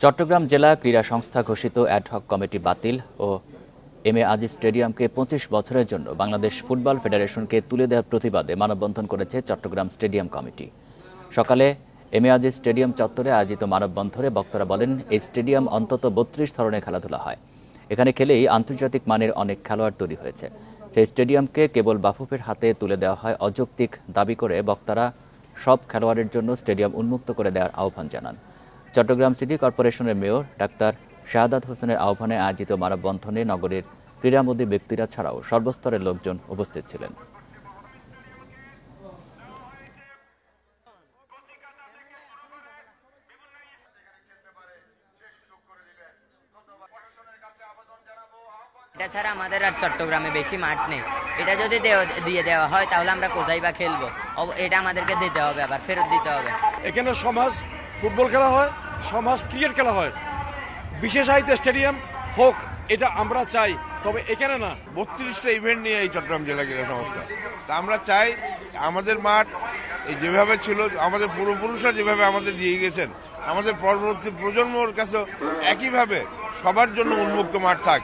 চট্টগ্রাম জেলা ক্রীড়া সংস্থা ঘোষিত অ্যাডহক কমিটি বাতিল ও এম এ আজিজ স্টেডিয়ামকে ২৫ বছরের জন্য বাংলাদেশ ফুটবল ফেডারেশনকে তুলে দেওয়ার প্রতিবাদে মানববন্ধন করেছে চট্টগ্রাম স্টেডিয়াম কমিটি। সকালে এম এ আজিজ স্টেডিয়াম চত্বরে আয়োজিত মানববন্ধনে বক্তারা বলেন, এই স্টেডিয়াম অন্তত ৩২ ধরনের খেলাধুলা হয়। এখানে খেলেই আন্তর্জাতিক মানের অনেক খেলোয়াড় তৈরি হয়েছে। সেই স্টেডিয়ামকে কেবল বাফুফের হাতে তুলে দেওয়া হয় অযৌক্তিক দাবি করে বক্তারা সব খেলোয়াড়ের জন্য স্টেডিয়াম উন্মুক্ত করে দেওয়ার আহ্বান জানান। চট্টগ্রাম সিটি কর্পোরেশনের মেয়র ডাক্তার শাহাদাত হোসেনের আহ্বানে আয়োজিত মানববন্ধনে নগরের ক্রীড়ামোদী ব্যক্তিরা ছাড়াও সর্বস্তরের লোকজন উপস্থিত ছিলেন। এটা ছাড়া আমাদের আর চট্টগ্রামে বেশি মাঠ নেই। এটা যদি দিয়ে দেওয়া হয় তাহলে আমরা কোথায় বা খেলবো? এটা আমাদেরকে দিতে হবে, আবার ফেরত দিতে হবে। এখানে সমাজ ফুটবল খেলা হয়, সমাজ ক্রিকেট খেলা হয়, বিশেষায়িত স্টেডিয়াম হোক, এটা আমরা চাই। তবে এখানে না, ৩২টা ইভেন্ট নিয়ে এই চট্টগ্রাম জেলা ক্রীড়া সংস্থা। তা আমরা চাই আমাদের মাঠ এই যেভাবে ছিল, আমাদের পূর্বপুরুষরা যেভাবে আমাদের দিয়ে গেছেন, আমাদের পরবর্তী প্রজন্মর কাছে একইভাবে সবার জন্য উন্মুক্ত মাঠ থাক।